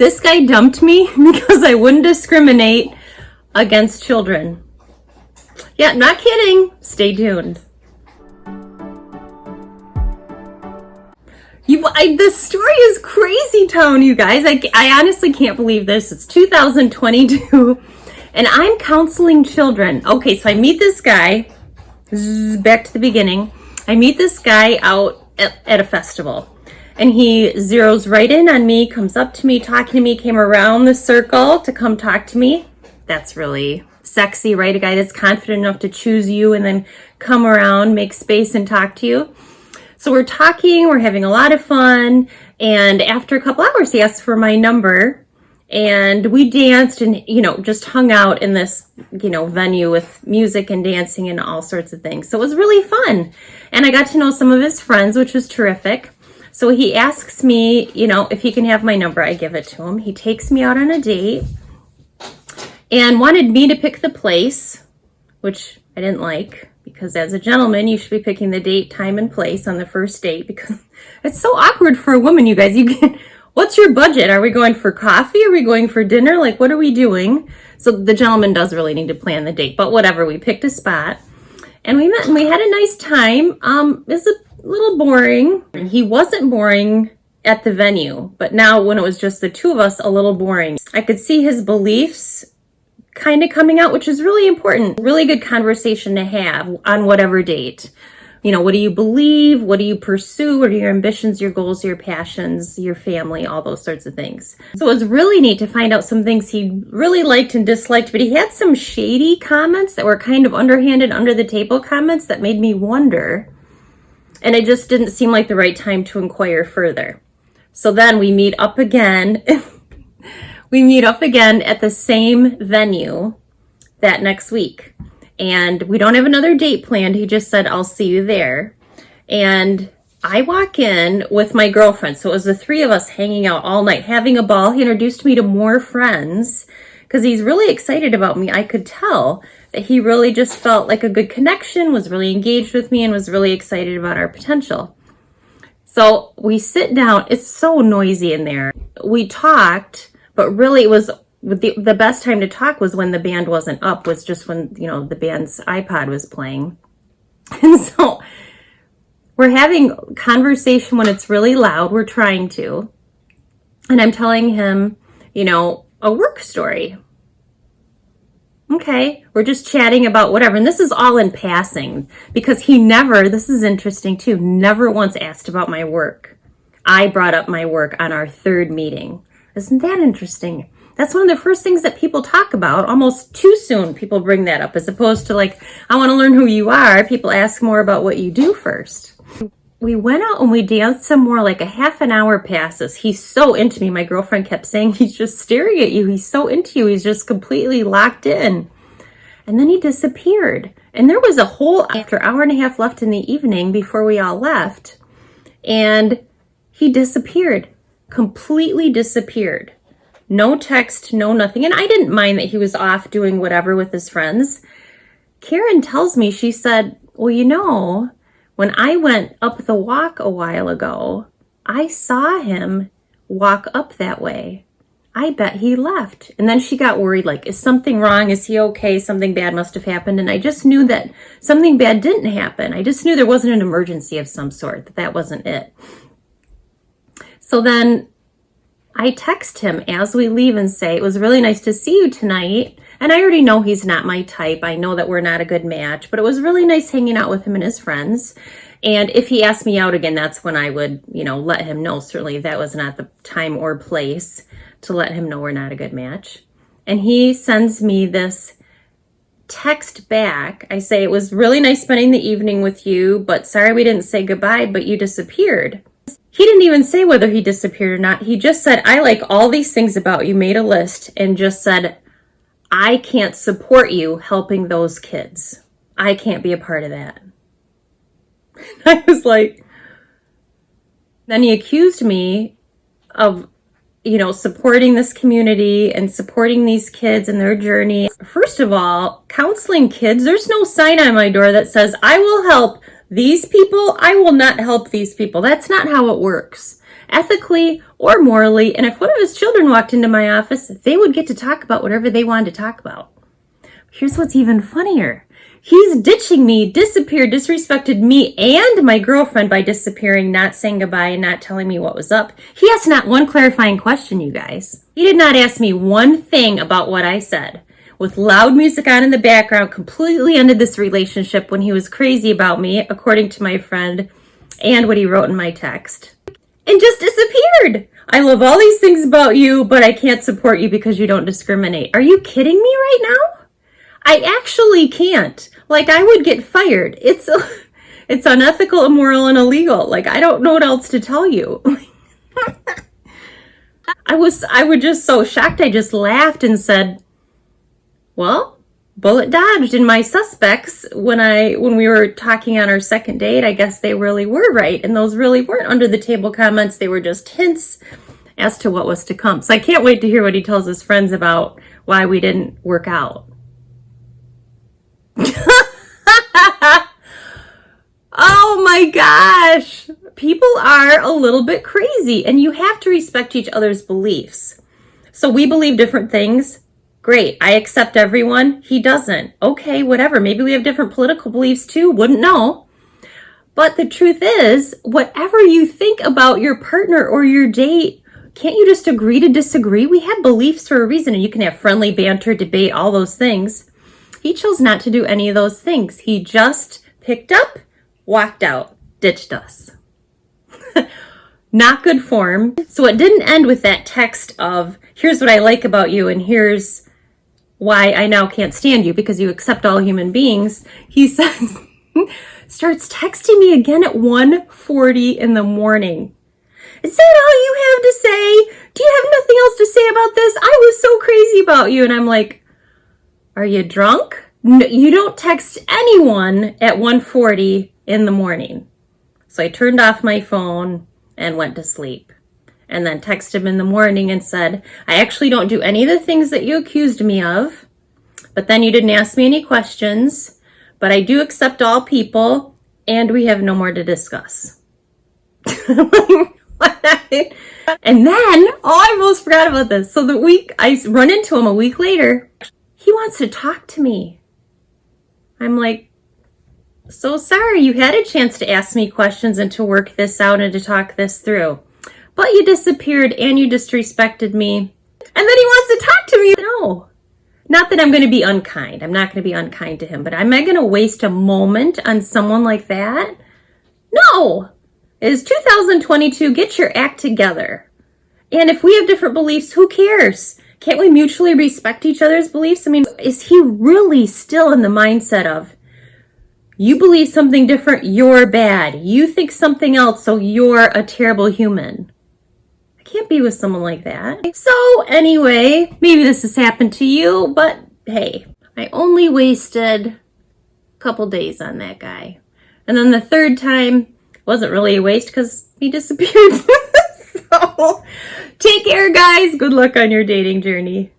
This guy dumped me because I wouldn't discriminate against children. Yeah, not kidding. Stay tuned. This story is crazy town, you guys. I honestly can't believe this. It's 2022 and I'm counseling children. Okay, so I meet this guy. Back to the beginning. I meet this guy out at a festival. And he zeroes right in on me, comes up to me, talking to me, came around the circle to come talk to me. That's really sexy, right? A guy that's confident enough to choose you and then come around, make space and talk to you. So we're talking, we're having a lot of fun. And after a couple hours, he asked for my number. And we danced and, just hung out in this, venue with music and dancing and all sorts of things. So it was really fun. And I got to know some of his friends, which was terrific. So he asks me, if he can have my number. I give it to him. He takes me out on a date and wanted me to pick the place, which I didn't like, because as a gentleman, you should be picking the date, time, and place on the first date, because it's so awkward for a woman, you guys. What's your budget? Are we going for coffee? Are we going for dinner? Like, what are we doing? So the gentleman does really need to plan the date, but whatever. We picked a spot and we met and we had a nice time. It was a little boring. He wasn't boring at the venue, but now when it was just the two of us, a little boring. I could see his beliefs kind of coming out, which is really important. Really good conversation to have on whatever date. What do you believe? What do you pursue? What are your ambitions, your goals, your passions, your family, all those sorts of things. So it was really neat to find out some things he really liked and disliked, but he had some shady comments that were kind of underhanded, under the table comments that made me wonder. And it just didn't seem like the right time to inquire further. So then we meet up again. We meet up again at the same venue that next week. And we don't have another date planned. He just said, I'll see you there. And I walk in with my girlfriend. So it was the three of us hanging out all night, having a ball. He introduced me to more friends because he's really excited about me. I could tell that he really just felt like a good connection, was really engaged with me, and was really excited about our potential. So we sit down. It's so noisy in there. We talked, but really it was the best time to talk was when the band wasn't up, was just when, the band's iPod was playing. And so we're having conversation when it's really loud. We're trying to. And I'm telling him, a work story. Okay, we're just chatting about whatever. And this is all in passing because he never, this is interesting too, never once asked about my work. I brought up my work on our third meeting. Isn't that interesting? That's one of the first things that people talk about. Almost too soon people bring that up, as opposed to like, I want to learn who you are. People ask more about what you do first. We went out and we danced some more. Like a half an hour passes. He's so into me. My girlfriend kept saying, he's just staring at you. He's so into you. He's just completely locked in. And then he disappeared. And there was a whole hour and a half left in the evening before we all left. And he disappeared. Completely disappeared. No text, no nothing. And I didn't mind that he was off doing whatever with his friends. Karen tells me, she said, well, when I went up the walk a while ago, I saw him walk up that way. I bet he left. And then she got worried, like, is something wrong? Is he okay? Something bad must have happened. And I just knew that something bad didn't happen. I just knew there wasn't an emergency of some sort, that wasn't it. So then I text him as we leave and say, it was really nice to see you tonight. And I already know he's not my type. I know that we're not a good match, but it was really nice hanging out with him and his friends. And if he asked me out again, that's when I would, let him know. Certainly that was not the time or place to let him know we're not a good match. And he sends me this text back. I say, it was really nice spending the evening with you, but sorry we didn't say goodbye, but you disappeared. He didn't even say whether he disappeared or not. He just said, I like all these things about you, made a list, and just said, I can't support you helping those kids. I can't be a part of that. I was like, then he accused me of, supporting this community and supporting these kids and their journey. First of all, counseling kids, there's no sign on my door that says, I will help these people, I will not help these people. That's not how it works. ethically or morally. And if one of his children walked into my office, they would get to talk about whatever they wanted to talk about. Here's what's even funnier. He's ditching me, disappeared, disrespected me and my girlfriend by disappearing, not saying goodbye, and not telling me what was up. He asked not one clarifying question, you guys. He did not ask me one thing about what I said. With loud music on in the background, completely ended this relationship when he was crazy about me, according to my friend, and what he wrote in my text. And just disappeared. I love all these things about you, but I can't support you because you don't discriminate. Are you kidding me right now? I actually can't. Like, I would get fired. It's unethical, immoral, and illegal. Like, I don't know what else to tell you. I was just so shocked. I just laughed and said, well, bullet dodged. And my suspects, when we were talking on our second date, I guess they really were right. And those really weren't under the table comments. They were just hints as to what was to come. So I can't wait to hear what he tells his friends about why we didn't work out. Oh my gosh. People are a little bit crazy, and you have to respect each other's beliefs. So we believe different things. Great. I accept everyone. He doesn't. Okay, whatever. Maybe we have different political beliefs too. Wouldn't know. But the truth is, whatever you think about your partner or your date, can't you just agree to disagree? We have beliefs for a reason, and you can have friendly banter, debate, all those things. He chose not to do any of those things. He just picked up, walked out, ditched us. Not good form. So it didn't end with that text of, here's what I like about you and here's why I now can't stand you because you accept all human beings. He says, starts texting me again at 1:40 in the morning. Is that all you have to say? Do you have nothing else to say about this? I was so crazy about you. And I'm like, are you drunk? No, you don't text anyone at 1:40 in the morning. So I turned off my phone and went to sleep. And then texted him in the morning and said, I actually don't do any of the things that you accused me of. But then you didn't ask me any questions. But I do accept all people. And we have no more to discuss. And then, I almost forgot about this. So I run into him a week later. He wants to talk to me. I'm like, so sorry, you had a chance to ask me questions and to work this out and to talk this through. But you disappeared and you disrespected me. And then he wants to talk to me. No, not that I'm going to be unkind. I'm not going to be unkind to him, but am I going to waste a moment on someone like that? No. It is 2022. Get your act together. And if we have different beliefs, who cares? Can't we mutually respect each other's beliefs? I mean, is he really still in the mindset of, you believe something different, you're bad. You think something else, so you're a terrible human. I can't be with someone like that. So anyway, maybe this has happened to you, but hey, I only wasted a couple days on that guy. And then the third time wasn't really a waste because he disappeared. So take care, guys. Good luck on your dating journey.